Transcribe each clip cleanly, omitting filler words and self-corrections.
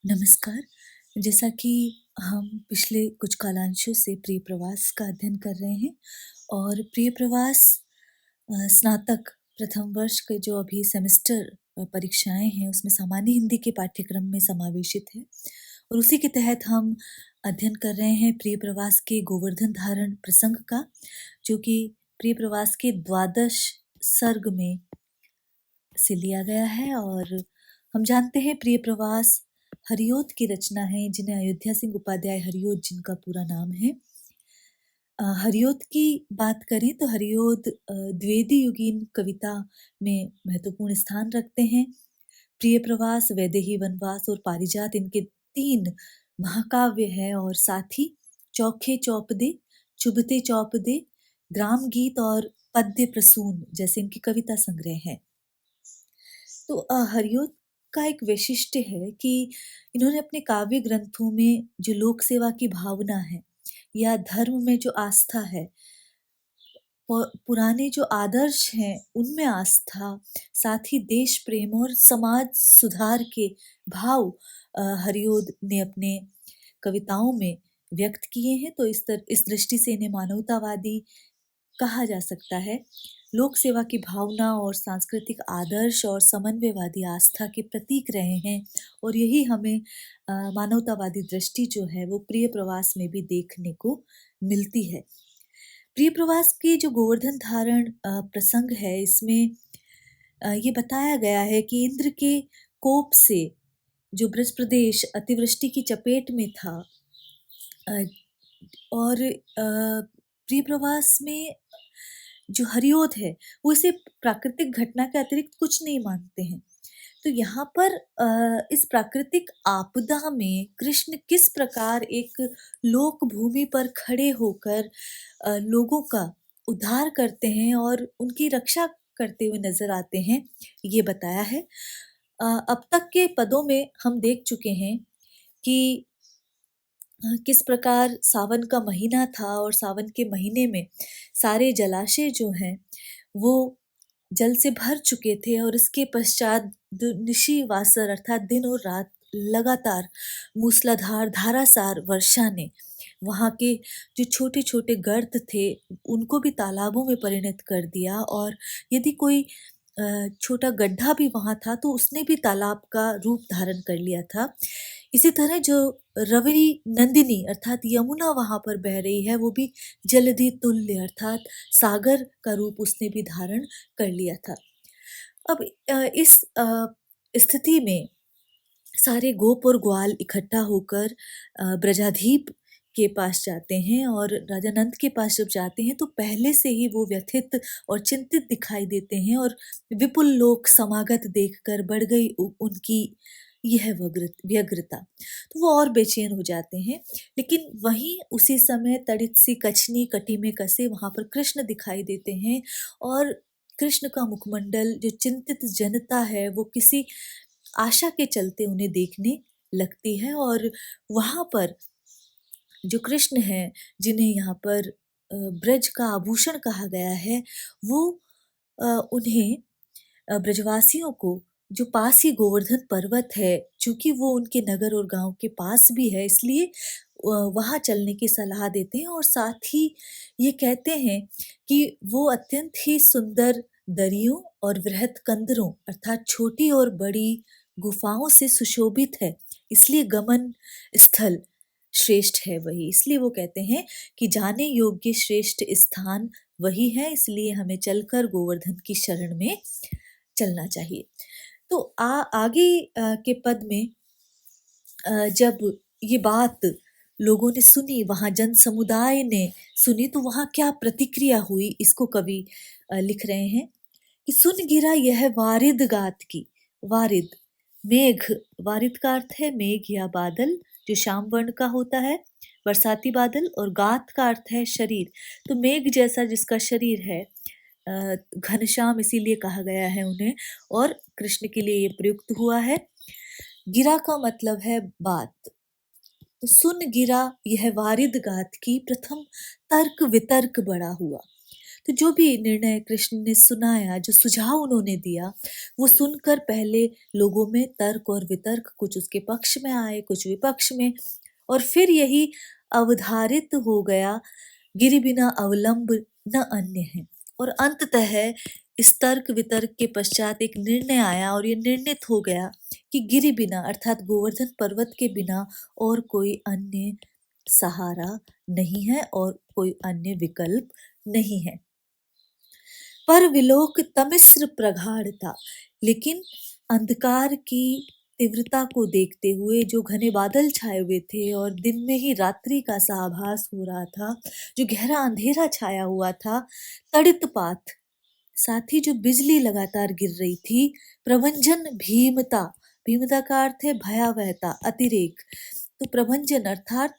नमस्कार। जैसा कि हम पिछले कुछ कालांशों से प्रिय प्रवास का अध्ययन कर रहे हैं और प्रिय प्रवास स्नातक प्रथम वर्ष के जो अभी सेमेस्टर परीक्षाएं हैं उसमें सामान्य हिंदी के पाठ्यक्रम में समावेशित है और उसी के तहत हम अध्ययन कर रहे हैं प्रिय प्रवास के गोवर्धन धारण प्रसंग का, जो कि प्रिय प्रवास के द्वादश सर्ग में से लिया गया है। और हम जानते हैं प्रिय प्रवास हरिओद की रचना है, जिन्हें अयोध्या सिंह उपाध्याय हरिओद जिनका पूरा नाम है। हरिओद की बात करें तो हरिओद द्विवेदी युगीन कविता में महत्वपूर्ण स्थान रखते हैं। प्रिय प्रवास, वैदेही वनवास और पारिजात इनके 3 महाकाव्य हैं और साथ ही चौखे चौपदे, चुभते चौपदे, ग्राम गीत और पद्य प्रसून जैसे इनके कविता संग्रह हैं। तो हरिओद का एक वैशिष्ट्य है कि इन्होंने अपने काव्य ग्रंथों में जो लोक सेवा की भावना है या धर्म में जो आस्था है, पुराने जो आदर्श हैं उनमें आस्था, साथ ही देश प्रेम और समाज सुधार के भाव हरिओद ने अपने कविताओं में व्यक्त किए हैं। तो इस दृष्टि से इन्हें मानवतावादी कहा जा सकता है। लोक सेवा की भावना और सांस्कृतिक आदर्श और समन्वयवादी आस्था के प्रतीक रहे हैं और यही हमें मानवतावादी दृष्टि जो है वो प्रिय प्रवास में भी देखने को मिलती है। प्रिय प्रवास की जो गोवर्धन धारण प्रसंग है, इसमें ये बताया गया है कि इंद्र के कोप से जो ब्रज प्रदेश अतिवृष्टि की चपेट में था अ, और प्रिय प्रवास में जो हरिओद है वो इसे प्राकृतिक घटना के अतिरिक्त कुछ नहीं मानते हैं। तो यहाँ पर इस प्राकृतिक आपदा में कृष्ण किस प्रकार एक लोक भूमि पर खड़े होकर लोगों का उद्धार करते हैं और उनकी रक्षा करते हुए नजर आते हैं, ये बताया है। अब तक के पदों में हम देख चुके हैं कि किस प्रकार सावन का महीना था और सावन के महीने में सारे जलाशय जो हैं वो जल से भर चुके थे और इसके पश्चात निशी वासर अर्थात दिन और रात लगातार मूसलाधार धारासार वर्षा ने वहाँ के जो छोटे छोटे गर्त थे उनको भी तालाबों में परिणत कर दिया और यदि कोई छोटा गड्ढा भी वहाँ था तो उसने भी तालाब का रूप धारण कर लिया था। इसी तरह जो रवि नंदिनी अर्थात यमुना वहाँ पर बह रही है वो भी जलधि तुल्य अर्थात सागर का रूप उसने भी धारण कर लिया था। अब इस स्थिति में सारे गोप और ग्वाल इकट्ठा होकर ब्रजाधीप के पास जाते हैं और राजा नंद के पास जब जाते हैं तो पहले से ही वो व्यथित और चिंतित दिखाई देते हैं और विपुल लोक समागत देखकर बढ़ गई उनकी यह व्यग्रता, तो वो और बेचैन हो जाते हैं। लेकिन वहीं उसी समय तड़ित सी कछनी कटी में कसे वहां पर कृष्ण दिखाई देते हैं और कृष्ण का मुखमंडल जो चिंतित जनता है वो किसी आशा के चलते उन्हें देखने लगती है और वहां पर जो कृष्ण हैं जिन्हें यहाँ पर ब्रज का आभूषण कहा गया है वो उन्हें ब्रजवासियों को जो पास ही गोवर्धन पर्वत है, चूंकि वो उनके नगर और गांव के पास भी है इसलिए वहां चलने की सलाह देते हैं और साथ ही ये कहते हैं कि वो अत्यंत ही सुंदर दरियों और वृहत कंदरों अर्थात छोटी और बड़ी गुफाओं से सुशोभित है, इसलिए गमन स्थल श्रेष्ठ है वही। इसलिए वो कहते हैं कि जाने योग्य श्रेष्ठ स्थान वही है, इसलिए हमें चलकर गोवर्धन की शरण में चलना चाहिए। तो आगे के पद में जब ये बात लोगों ने सुनी, वहाँ जन समुदाय ने सुनी तो वहाँ क्या प्रतिक्रिया हुई इसको कवि लिख रहे हैं कि सुन गिरा यह वारिद गात की। वारिद मेघ, वारिद का अर्थ है मेघ या बादल जो श्याम वर्ण का होता है, बरसाती बादल, और गात का अर्थ है शरीर। तो मेघ जैसा जिसका शरीर है घनश्याम इसीलिए कहा गया है उन्हें और कृष्ण के लिए ये प्रयुक्त हुआ है। गिरा का मतलब है बात, तो सुन गिरा यह वारिद गात की प्रथम तर्क वितर्क बड़ा हुआ। तो जो भी निर्णय कृष्ण ने सुनाया, जो सुझाव उन्होंने दिया, वो सुनकर पहले लोगों में तर्क और वितर्क, कुछ उसके पक्ष में आए, कुछ विपक्ष में, और फिर यही अवधारित हो गया, गिरि बिना अवलंब न अन्य है। और अंततः इस तर्क वितर्क के पश्चात एक निर्णय आया, और ये निर्णित हो गया कि गिरि बिना अर्थात गोवर्धन पर्वत के बिना और कोई अन्य सहारा नहीं है और कोई अन्य विकल्प नहीं है। पर विलोक तमिस्र प्रगाढ़ था, लेकिन अंधकार की तीव्रता को देखते हुए जो घने बादल छाए हुए थे और दिन में ही रात्रि का सा आभास हो रहा था, जो गहरा अंधेरा छाया हुआ था, तड़ितपात, साथ ही जो बिजली लगातार गिर रही थी, प्रभंजन भीमता, भीमता का अर्थ है भयावहता, अतिरेक। तो प्रभंजन अर्थात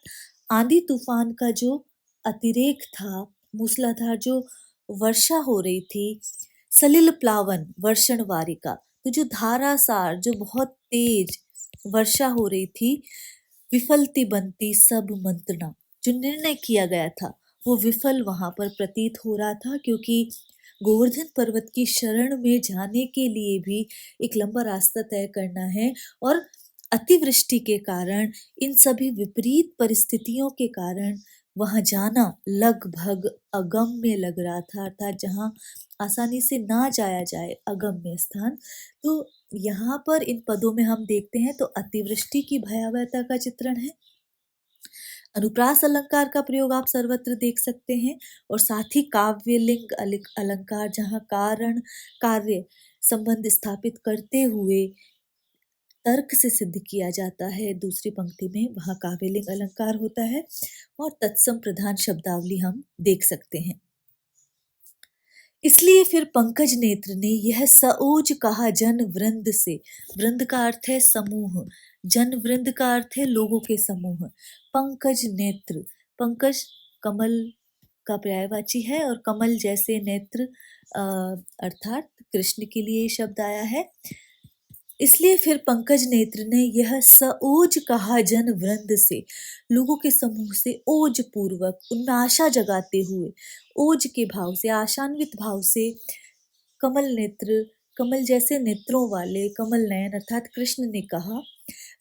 आंधी तूफान का जो अतिरेक था, मूसलाधार जो वर्षा हो रही थी, सलिल प्लावन वर्षण वारिका, तो जो धारासार, जो बहुत तेज वर्षा हो रही थी, विफलती बनती सब मंत्रणा, जो निर्णय किया गया था वो विफल वहां पर प्रतीत हो रहा था, क्योंकि गोवर्धन पर्वत की शरण में जाने के लिए भी एक लंबा रास्ता तय करना है, और अतिवृष्टि के कारण, इन सभी विपरीत परिस्थितियों के कारण वहां जाना लगभग अगम्य लग रहा था, अर्थात जहां आसानी से ना जाया जाए, अगम्य स्थान। तो यहाँ पर इन पदों में हम देखते हैं तो अतिवृष्टि की भयावहता का चित्रण है, अनुप्रास अलंकार का प्रयोग आप सर्वत्र देख सकते हैं, और साथ ही काव्यलिंग अलंकार, जहाँ कारण कार्य संबंध स्थापित करते हुए तर्क से सिद्ध किया जाता है, दूसरी पंक्ति में वहाँ काव्यलिंग अलंकार होता है, और तत्सम प्रधान शब्दावली हम देख सकते हैं। इसलिए फिर पंकज नेत्र ने यह सओज कहा जन वृंद से, वृंद का अर्थ है समूह, जन वृंद का अर्थ है लोगों के समूह, पंकज नेत्र, पंकज कमल का पर्यायवाची है, और कमल जैसे नेत्र अर्थात कृष्ण के लिए शब्द आया है। इसलिए फिर पंकज नेत्र ने यह सओज कहा जन वृंद से, लोगों के समूह से ओज पूर्वक, उनमें आशा जगाते हुए, ओज के भाव से, आशान्वित भाव से, कमल नेत्र, कमल जैसे नेत्रों वाले कमल नयन अर्थात कृष्ण ने कहा,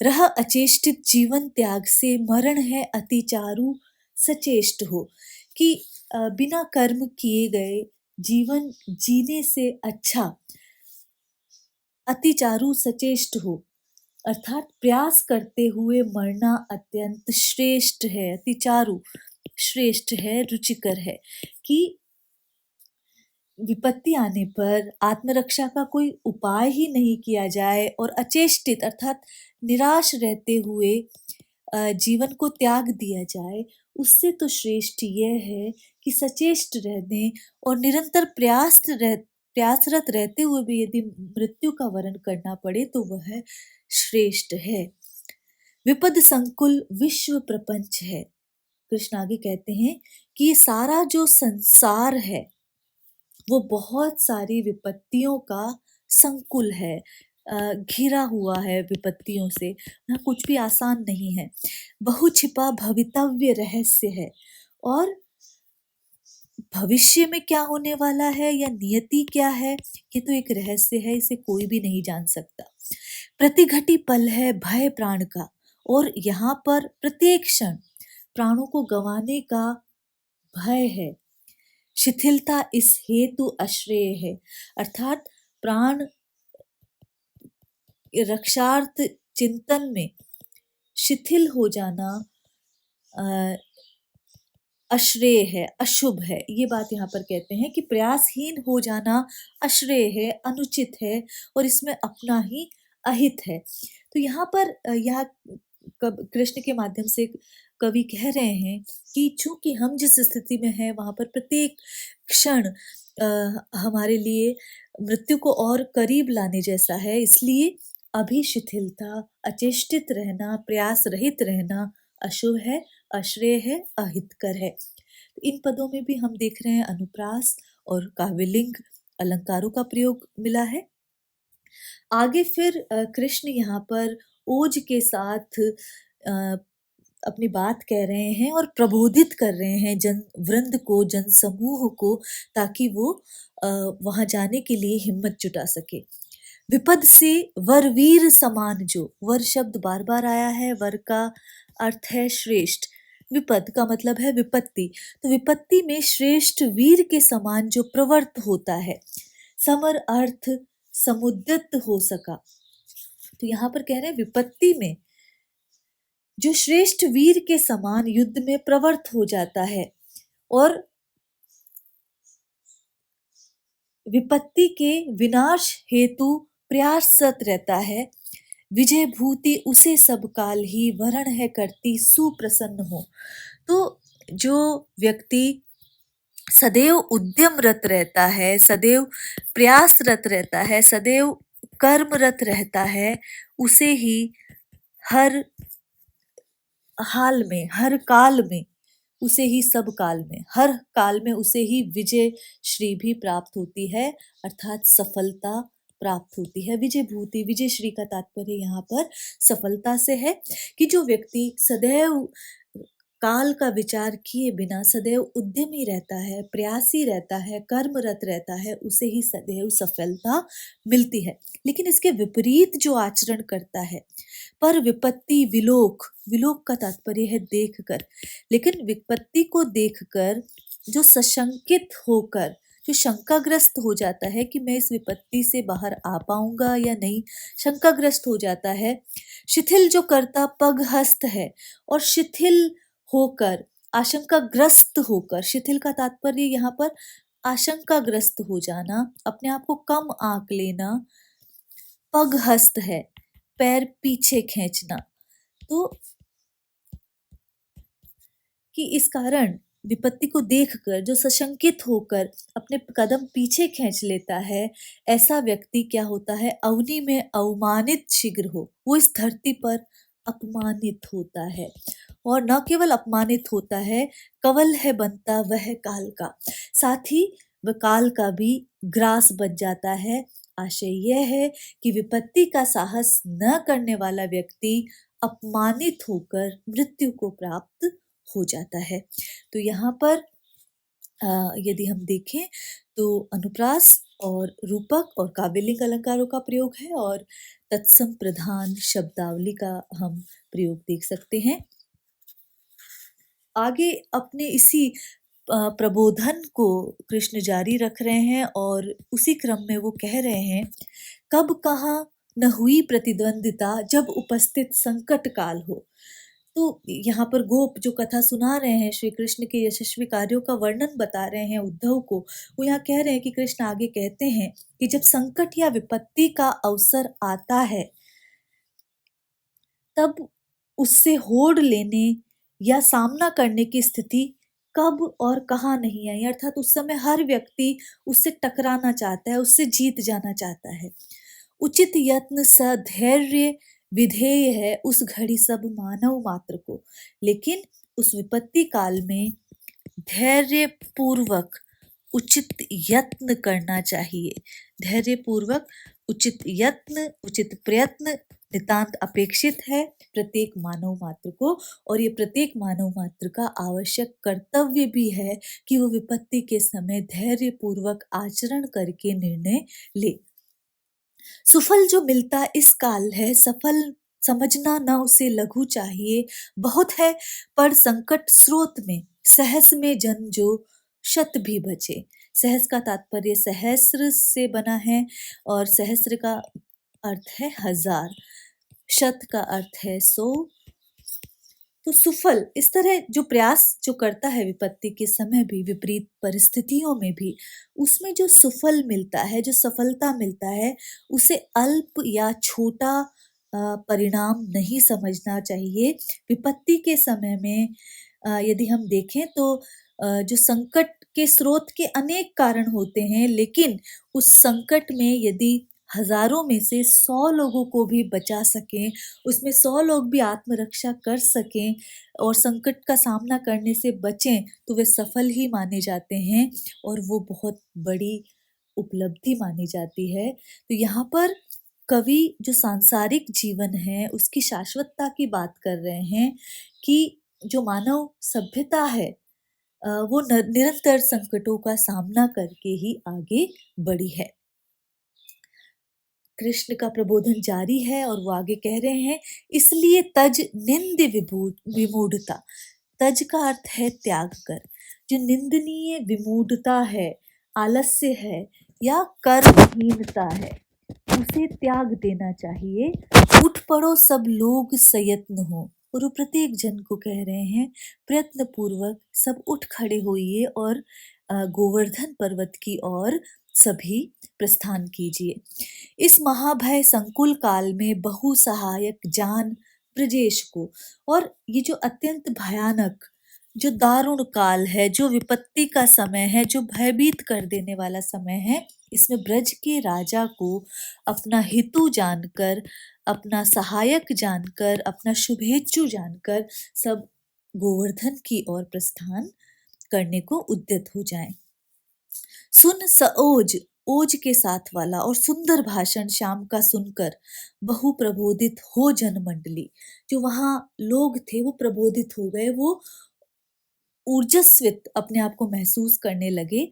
रह अचेष्टित जीवन त्याग से मरण है अति चारु सचेष्ट हो, कि बिना कर्म किए गए जीवन जीने से अच्छा अति चारु सचेष्ट हो, अर्थात प्रयास करते हुए मरना अत्यंत श्रेष्ठ है, अति चारु श्रेष्ठ है, रुचिकर है, कि विपत्ति आने पर आत्मरक्षा का कोई उपाय ही नहीं किया जाए और अचेष्टित अर्थात निराश रहते हुए जीवन को त्याग दिया जाए, उससे तो श्रेष्ठ यह है कि सचेष्ट रहने और निरंतर प्रयासरत रहते हुए भी यदि मृत्यु का वरण करना पड़े तो वह श्रेष्ठ है। विपद संकुल विश्व प्रपंच है, कृष्ण आगे कहते हैं कि ये सारा जो संसार है वो बहुत सारी विपत्तियों का संकुल है, घिरा हुआ है विपत्तियों से, यहाँ कुछ भी आसान नहीं है, बहु छिपा भवितव्य रहस्य है, और भविष्य में क्या होने वाला है या नियति क्या है, ये तो एक रहस्य है, इसे कोई भी नहीं जान सकता। प्रतिघटी पल है भय प्राण का, और यहाँ पर प्रत्येक क्षण प्राणों को गंवाने का भय है, शिथिलता इस हेतु अश्रेय है, अर्थात प्राण रक्षार्थ चिंतन में शिथिल हो जाना अश्रेय है, अशुभ है, ये बात यहाँ पर कहते हैं कि प्रयासहीन हो जाना अश्रेय है, अनुचित है, और इसमें अपना ही अहित है। तो यहाँ पर यह कृष्ण के माध्यम से कवि कह रहे हैं कि चूंकि हम जिस स्थिति में हैं वहां पर प्रत्येक क्षण हमारे लिए मृत्यु को और करीब लाने जैसा है, इसलिए अभी शिथिलता, अचेष्टित रहना, प्रयास रहित रहना अशुभ है, अश्रेय है, अहितकर है। तो इन पदों में भी हम देख रहे हैं अनुप्रास और काव्यलिंग अलंकारों का प्रयोग मिला है। आगे फिर कृष्ण यहाँ पर ओज के साथ अपनी बात कह रहे हैं और प्रबोधित कर रहे हैं जन वृंद को, जन समूह को, ताकि वो वहां जाने के लिए हिम्मत जुटा सके। विपद से वर वीर समान जो, वर शब्द बार बार आया है, वर का अर्थ है श्रेष्ठ, विपद का मतलब है विपत्ति, तो विपत्ति में श्रेष्ठ वीर के समान जो प्रवृत्त होता है, समर अर्थ समुद्यत हो सका। तो यहाँ पर कह रहे हैं विपत्ति में जो श्रेष्ठ वीर के समान युद्ध में प्रवृत्त हो जाता है और विपत्ति के विनाश हेतु प्रयासरत रहता है, विजय भूति उसे सब काल ही वरण है करती सुप्रसन्न हो। तो जो व्यक्ति सदैव उद्यमरत रहता है, सदैव प्रयासरत रहता है, सदैव कर्मरत रहता है, उसे ही हर हाल में, हर काल में, उसे ही सब काल में, हर काल में उसे ही विजय श्री भी प्राप्त होती है, अर्थात सफलता प्राप्त होती है। विजय भूति, विजय श्री का तात्पर्य यहाँ पर सफलता से है कि जो व्यक्ति सदैव काल का विचार किए बिना सदैव उद्यमी रहता है, प्रयासी रहता है, कर्मरत रहता है, उसे ही सदैव सफलता मिलती है। लेकिन इसके विपरीत जो आचरण करता है, पर विपत्ति विलोक, विलोक का तात्पर्य है देखकर, लेकिन विपत्ति को देखकर जो सशंकित होकर, जो शंकाग्रस्त हो जाता है कि मैं इस विपत्ति से बाहर आ पाऊंगा या नहीं, शंकाग्रस्त हो जाता है, शिथिल जो करता पग हस्त है, और शिथिल होकर, आशंकाग्रस्त होकर, शिथिल का तात्पर्य यहाँ पर आशंकाग्रस्त हो जाना, अपने आप को कम आंक लेना, पग हस्त है, पैर पीछे खींचना, तो कि इस कारण विपत्ति को देखकर जो सशंकित होकर अपने कदम पीछे खींच लेता है, ऐसा व्यक्ति क्या होता है, अवनी में अवमानित शीघ्र हो, वो इस धरती पर अपमानित होता है, और न केवल अपमानित होता है, कवल है बनता वह काल का, साथ ही वह काल का भी ग्रास बन जाता है। आशय यह है कि विपत्ति का साहस न करने वाला व्यक्ति अपमानित होकर मृत्यु को प्राप्त हो जाता है। तो यहाँ पर यदि हम देखें तो अनुप्रास और रूपक और काव्यलिंग अलंकारों का प्रयोग है, और तत्सम प्रधान शब्दावली का हम प्रयोग देख सकते हैं। आगे अपने इसी प्रबोधन को कृष्ण जारी रख रहे हैं, और उसी क्रम में वो कह रहे हैं, कब कहाँ न हुई प्रतिद्वंदिता जब उपस्थित संकट काल हो। तो यहाँ पर गोप जो कथा सुना रहे हैं, श्री कृष्ण के यशस्वी कार्यों का वर्णन बता रहे हैं उद्धव को, वो यहाँ कह रहे हैं कि कृष्ण आगे कहते हैं कि जब संकट या विपत्ति का अवसर आता है, तब उससे होड़ लेने या सामना करने की स्थिति कब और कहाँ नहीं आई, अर्थात उस समय हर व्यक्ति उससे टकराना चाहता है, उससे जीत जाना चाहता है। उचित यत्न सधैर्य विधेय है उस घड़ी सब मानव मात्र को, लेकिन उस विपत्ति काल में धैर्य पूर्वक उचित यत्न करना चाहिए। धैर्य पूर्वक उचित यत्न, उचित प्रयत्न नितांत अपेक्षित है प्रत्येक मानव मात्र को, और ये प्रत्येक मानव मात्र का आवश्यक कर्तव्य भी है कि वो विपत्ति के समय धैर्य पूर्वक आचरण करके निर्णय ले। सुफल जो मिलता इस काल है, सफल समझना न उसे लघु चाहिए, बहुत है पर संकट स्रोत में, सहस में जन जो शत भी बचे। सहस का तात्पर्य सहस्र से बना है, और सहस्र का अर्थ है हजार, शत का अर्थ है 100। तो सुफल इस तरह जो प्रयास जो करता है विपत्ति के समय भी, विपरीत परिस्थितियों में भी, उसमें जो सुफल मिलता है, जो सफलता मिलता है, उसे अल्प या छोटा परिणाम नहीं समझना चाहिए। विपत्ति के समय में यदि हम देखें तो जो संकट के स्रोत के अनेक कारण होते हैं, लेकिन उस संकट में यदि हजारों में से 100 लोगों को भी बचा सकें, उसमें 100 लोग भी आत्मरक्षा कर सकें और संकट का सामना करने से बचें, तो वे सफल ही माने जाते हैं, और वो बहुत बड़ी उपलब्धि मानी जाती है। तो यहाँ पर कवि जो सांसारिक जीवन है उसकी शाश्वतता की बात कर रहे हैं कि जो मानव सभ्यता है वो निरंतर संकटों का सामना करके ही आगे बढ़ी है। कृष्ण का प्रबोधन जारी है और वो आगे कह रहे हैं, इसलिए तज निंद विमूढ़ता। तज का अर्थ है त्याग कर। जो निंदनीय विमूढ़ता है, आलस्य है या कर्महीनता है, उसे त्याग देना चाहिए। उठ पड़ो सब लोग सयत्न हो। और वो प्रत्येक जन को कह रहे हैं, प्रयत्न पूर्वक सब उठ खड़े होइए और गोवर्धन पर्वत की ओर सभी प्रस्थान कीजिए। इस महाभय संकुल काल में बहु सहायक जान ब्रजेश को। और ये जो अत्यंत भयानक, जो दारुण काल है, जो विपत्ति का समय है, जो भयभीत कर देने वाला समय है, इसमें ब्रज के राजा को अपना हितु जानकर, अपना सहायक जानकर, अपना शुभेच्छु जानकर सब गोवर्धन की ओर प्रस्थान करने को उद्यत हो जाएं। सुन सओज, ओज के साथ वाला और सुंदर भाषण श्याम का सुनकर बहु प्रबोधित हो जनमंडली। जो वहां लोग थे वो प्रबोधित हो गए, वो ऊर्जस्वित अपने आप को महसूस करने लगे।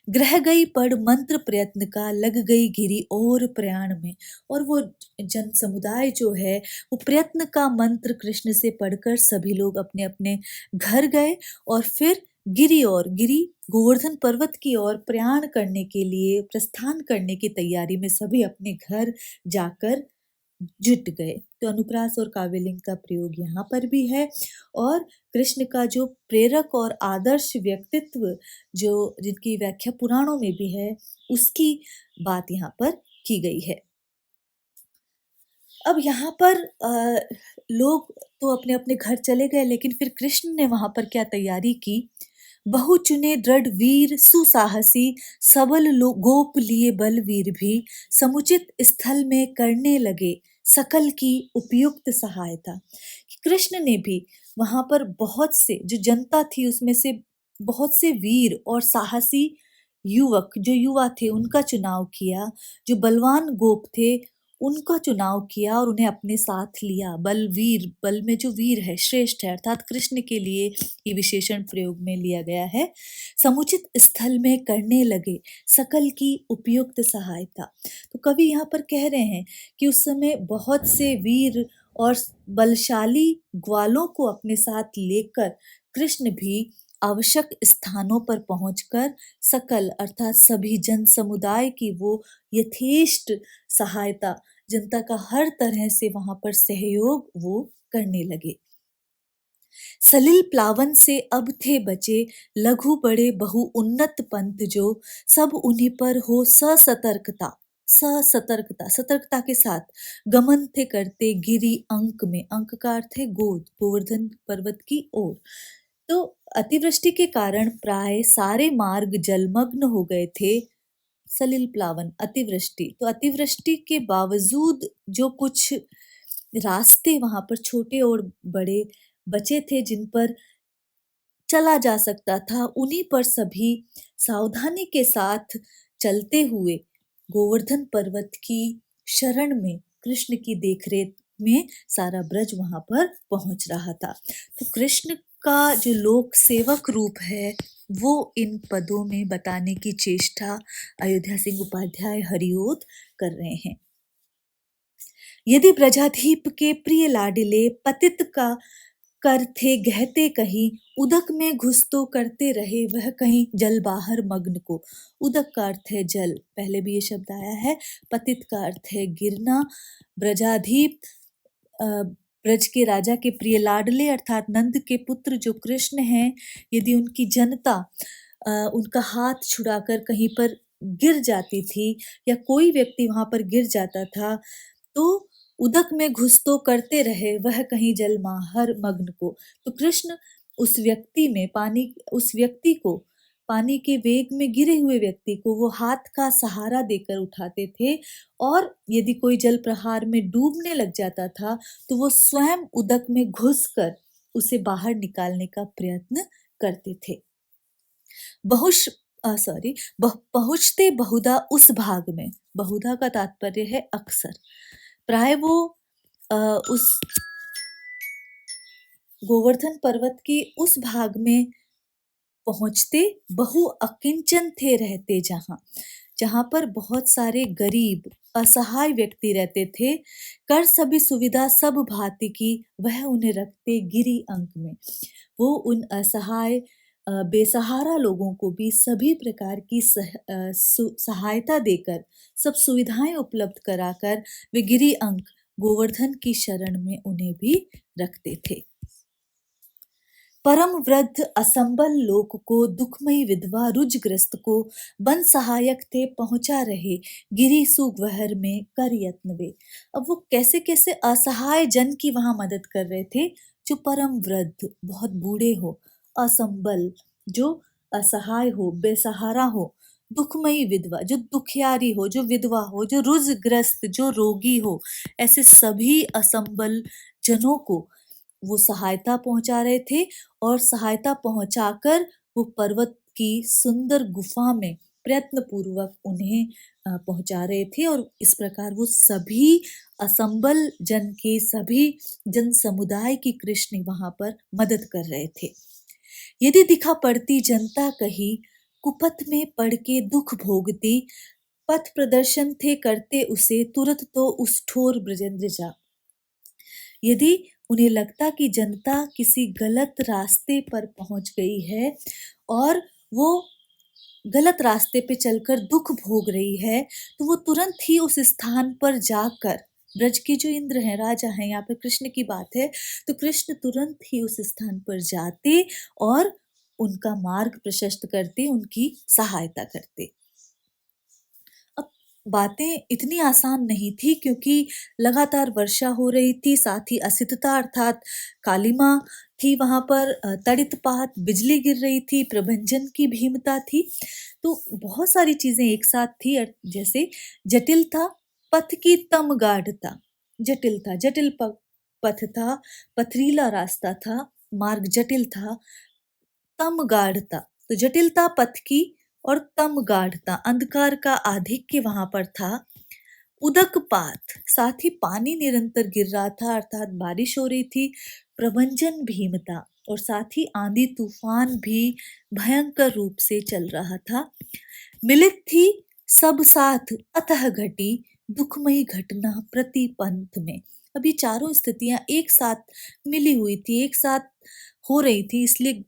ग्रह गई पढ़ मंत्र प्रयत्न का, लग गई गिरी और प्रयाण में। और वो जन समुदाय जो है वो प्रयत्न का मंत्र कृष्ण से पढ़कर सभी लोग अपने अपने घर गए और फिर गिरी गोवर्धन पर्वत की ओर प्रयाण करने के लिए, प्रस्थान करने की तैयारी में सभी अपने घर जाकर जुट गए। तो अनुप्रास और काव्यलिंग का प्रयोग यहाँ पर भी है। और कृष्ण का जो प्रेरक और आदर्श व्यक्तित्व जो जिनकी व्याख्या पुराणों में भी है, उसकी बात यहाँ पर की गई है। अब यहाँ पर लोग तो अपने अपने घर चले गए, लेकिन फिर कृष्ण ने वहां पर क्या तैयारी की। बहु चुने दृढ़ वीर सुसाहसी, सबल गोप लिए बलवीर भी, समुचित स्थल में करने लगे सकल की उपयुक्त सहायता। कृष्ण ने भी वहां पर बहुत से जो जनता थी उसमें से बहुत से वीर और साहसी युवक, जो युवा थे, उनका चुनाव किया। जो बलवान गोप थे उनका चुनाव किया और उन्हें अपने साथ लिया। बलवीर, बल में जो वीर है, श्रेष्ठ है, अर्थात कृष्ण के लिए ये विशेषण प्रयोग में लिया गया है। समुचित स्थल में करने लगे सकल की उपयुक्त सहायता। तो कवि यहाँ पर कह रहे हैं कि उस समय बहुत से वीर और बलशाली ग्वालों को अपने साथ लेकर कृष्ण भी आवश्यक स्थानों पर पहुंचकर सकल अर्थात सभी जन समुदाय की वो यथेष्ट सहायता, जनता का हर तरह से वहां पर सहयोग वो करने लगे। सलिल प्लावन से अब थे बचे, लघु बड़े बहु उन्नत पंथ जो, सब उन्हीं पर हो ससतर्कता। सतर्कता, सतर्कता के साथ गमन थे करते गिरी अंक में। अंक का अर्थ है गोद, गोवर्धन पर्वत की ओर। तो अतिवृष्टि के कारण प्राय सारे मार्ग जलमग्न हो गए थे। सलिल प्लावन, अतिवृष्टि। तो अतिवृष्टि के बावजूद जो कुछ रास्ते वहां पर छोटे और बड़े बचे थे जिन पर चला जा सकता था, उन्हीं पर सभी सावधानी के साथ चलते हुए गोवर्धन पर्वत की शरण में, कृष्ण की देखरेख में सारा ब्रज वहां पर पहुंच रहा था। तो कृष्ण का जो लोक सेवक रूप है वो इन पदों में बताने की चेष्टा अयोध्या सिंह उपाध्याय हरिओद कर रहे हैं। यदि ब्रजाधीप के प्रिय लाडिले पतित का कर थे गहते कहीं, उदक में घुस तो करते रहे वह कहीं जल बाहर मग्न को। उदक का अर्थ है जल, पहले भी ये शब्द आया है। पतित का अर्थ है गिरना। ब्रजाधीप, ब्रज के राजा के प्रिय लाडले अर्थात नंद के पुत्र जो कृष्ण हैं, यदि उनकी जनता उनका हाथ छुड़ाकर कहीं पर गिर जाती थी या कोई व्यक्ति वहां पर गिर जाता था, तो उदक में घुस तो करते रहे वह कहीं जल माहर मग्न को। तो कृष्ण उस व्यक्ति में उस व्यक्ति को, पानी के वेग में गिरे हुए व्यक्ति को वो हाथ का सहारा देकर उठाते थे। और यदि कोई जल प्रहार में डूबने लग जाता था तो वो स्वयं उदक में घुसकर उसे बाहर निकालने का प्रयत्न करते थे। सॉरी, पहुँचते बहुधा उस भाग में, बहुधा का तात्पर्य है अक्सर। प्राय वो अ, उस गोवर्धन पर्वत के उस भाग में पहुँचते बहु अकिंचन थे रहते जहाँ, जहाँ पर बहुत सारे गरीब असहाय व्यक्ति रहते थे। कर सभी सुविधा सब भांति की, वह उन्हें रखते गिरी अंक में। वो उन असहाय बेसहारा लोगों को भी सभी प्रकार की सहायता देकर, सब सुविधाएं उपलब्ध कराकर वे गिरी अंक गोवर्धन की शरण में उन्हें भी रखते थे। परम वृद्ध असंबल लोक को, दुखमयी विधवा रुजग्रस्त को बन सहायक थे पहुंचा रहे, गिरी सुगह्वर में कर यत्न वे। अब वो कैसे कैसे असहाय जन की वहां मदद कर रहे थे, जो परम वृद्ध, बहुत बूढ़े हो, असंबल, जो असहाय हो, बेसहारा हो, दुखमयी विधवा, जो दुखियारी हो, जो विधवा हो, जो रुजग्रस्त, जो रोगी हो, ऐसे सभी असंबल जनों को वो सहायता पहुंचा रहे थे। और सहायता पहुंचाकर वो पर्वत की सुंदर गुफा में प्रयत्न पूर्वक उन्हें पहुंचा रहे थे। और इस प्रकार वो सभी असंबल जन के, सभी जन समुदाय की कृष्ण वहां पर मदद कर रहे थे। यदि दिखा पड़ती जनता कही, कुपथ में पड़ के दुख भोगती, पथ प्रदर्शन थे करते उसे, तुरत तो उस ठोर ब्रजेंद्र जा। यदि उन्हें लगता कि जनता किसी गलत रास्ते पर पहुंच गई है और वो गलत रास्ते पे चलकर दुख भोग रही है, तो वो तुरंत ही उस स्थान पर जाकर, ब्रज के जो इंद्र हैं, राजा हैं, यहाँ पे कृष्ण की बात है, तो कृष्ण तुरंत ही उस स्थान पर जाते और उनका मार्ग प्रशस्त करते, उनकी सहायता करते। अब बातें इतनी आसान नहीं थी, क्योंकि लगातार वर्षा हो रही थी, साथ ही असिद्धता अर्थात कालिमा थी वहां पर, तड़ितपात, बिजली गिर रही थी, प्रभंजन की भीमता थी। तो बहुत सारी चीजें एक साथ थी। जैसे जटिल था, पथ की तम गाढ़ता, जटिल था, पथ था, पथरीला रास्ता था, मार्ग जटिल था। तम गाढ़ता, तो जटिलता पथ की, और तम गाढ़ता, अंधकार का आधिक्य वहां पर था। उदकपात, साथ ही पानी निरंतर गिर रहा था, अर्थात बारिश हो रही थी। प्रभंजन भीमता, और साथ ही आंधी तूफान भी भयंकर रूप से चल रहा था। मिलित थी सब साथ अतः घटी, दुखमयी घटना प्रति पंथ में। अब ये चारों स्थितियां एक साथ मिली हुई थी, एक साथ हो रही थी, इसलिए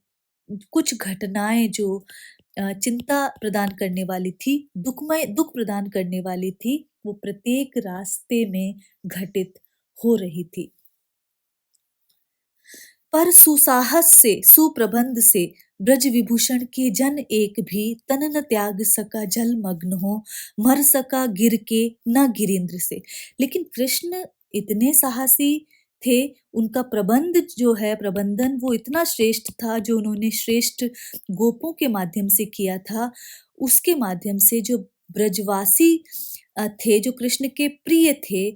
कुछ घटनाएं जो चिंता प्रदान करने वाली थी, दुख प्रदान करने वाली थी, वो प्रत्येक रास्ते में घटित हो रही थी। पर सुसाहस से, सुप्रबंध से, ब्रज विभूषण के जन एक भी तन न त्याग सका, जल मग्न हो मर सका गिर के न गिरेंद्र से। लेकिन कृष्ण इतने साहसी थे, उनका प्रबंध जो है, प्रबंधन वो इतना श्रेष्ठ था, जो उन्होंने श्रेष्ठ गोपों के माध्यम से किया था, उसके माध्यम से जो ब्रजवासी थे, जो कृष्ण के प्रिय थे,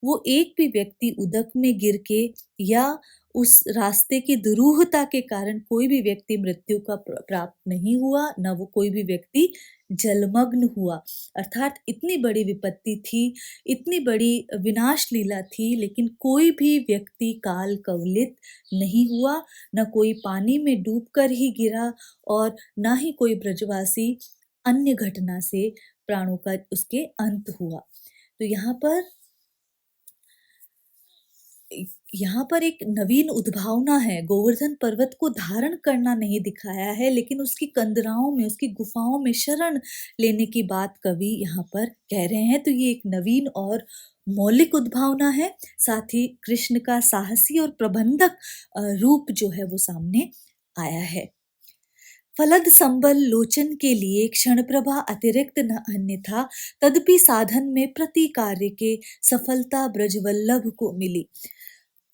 वो एक भी व्यक्ति उदक में गिर के या उस रास्ते की दुरूहता के कारण कोई भी व्यक्ति मृत्यु का प्राप्त नहीं हुआ, न वो कोई भी व्यक्ति जलमग्न हुआ। अर्थात इतनी बड़ी विपत्ति थी, इतनी बड़ी विनाश लीला थी, लेकिन कोई भी व्यक्ति काल कवलित नहीं हुआ, न कोई पानी में डूबकर ही गिरा, और न ही कोई ब्रजवासी अन्य घटना से प्राणों का उसके अंत हुआ। तो यहाँ पर एक नवीन उद्भावना है। गोवर्धन पर्वत को धारण करना नहीं दिखाया है, लेकिन उसकी कंदराओं में, उसकी गुफाओं में शरण लेने की बात कवि यहाँ पर कह रहे हैं। तो ये एक नवीन और मौलिक उद्भावना है। साथ ही कृष्ण का साहसी और प्रबंधक रूप जो है वो सामने आया है। फलद संबल लोचन के लिए क्षण प्रभा अतिरिक्त न अन्य था, तदपि साधन में प्रति कार्य के सफलता ब्रजवल्लभ को मिली।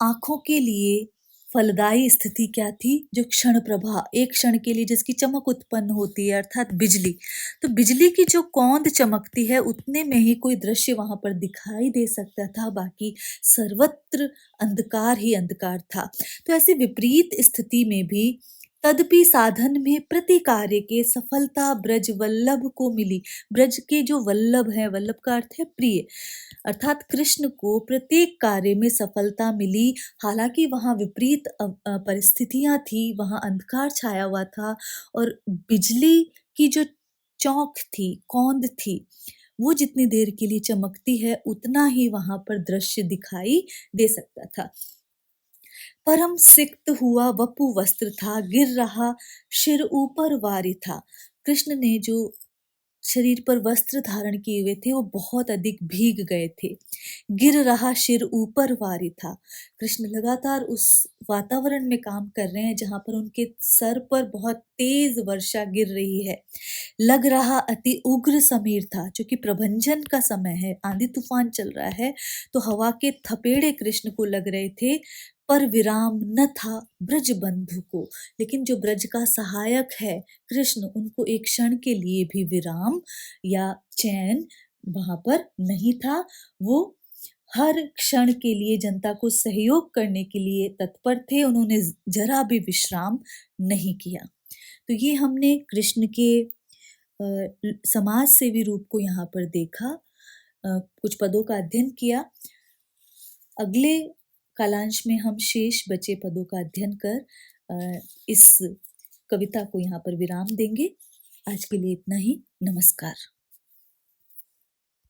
आंखों के लिए फलदायी स्थिति क्या थी? जो क्षण प्रभा, एक क्षण के लिए जिसकी चमक उत्पन्न होती है, अर्थात बिजली। तो बिजली की जो कौंद चमकती है, उतने में ही कोई दृश्य वहां पर दिखाई दे सकता था, बाकी सर्वत्र अंधकार ही अंधकार था। तो ऐसी विपरीत स्थिति में भी तदपि साधन में प्रति कार्य के सफलता ब्रज वल्लभ को मिली। ब्रज के जो वल्लभ है, वल्लभ का अर्थ है प्रिय, अर्थात कृष्ण को प्रत्येक कार्य में सफलता मिली। हालांकि वहाँ विपरीत परिस्थितियां थी, वहाँ अंधकार छाया हुआ था और बिजली की जो चौंक थी, कौंद थी, वो जितनी देर के लिए चमकती है उतना ही वहां पर दृश्य दिखाई दे सकता था। परम सिक्त हुआ वपु वस्त्र था, गिर रहा शिर ऊपर वारी था। कृष्ण ने जो शरीर पर वस्त्र धारण किए हुए थे वो बहुत अधिक भीग गए थे। गिर रहा शिर ऊपर वारी था। कृष्ण लगातार उस वातावरण में काम कर रहे हैं जहां पर उनके सर पर बहुत तेज वर्षा गिर रही है। लग रहा अति उग्र समीर था, जो कि प्रभंजन का समय है, आंधी तूफान चल रहा है, तो हवा के थपेड़े कृष्ण को लग रहे थे, पर विराम न था ब्रज बंधु को। लेकिन जो ब्रज का सहायक है कृष्ण, उनको एक क्षण के लिए भी विराम या चैन वहां पर नहीं था। वो हर क्षण के लिए जनता को सहयोग करने के लिए तत्पर थे, उन्होंने जरा भी विश्राम नहीं किया। तो ये हमने कृष्ण के समाज सेवी रूप को यहाँ पर देखा, कुछ पदों का अध्ययन किया। अगले कालांश में हम शेष बचे पदों का अध्ययन कर इस कविता को यहाँ पर विराम देंगे। आज के लिए इतना ही। नमस्कार।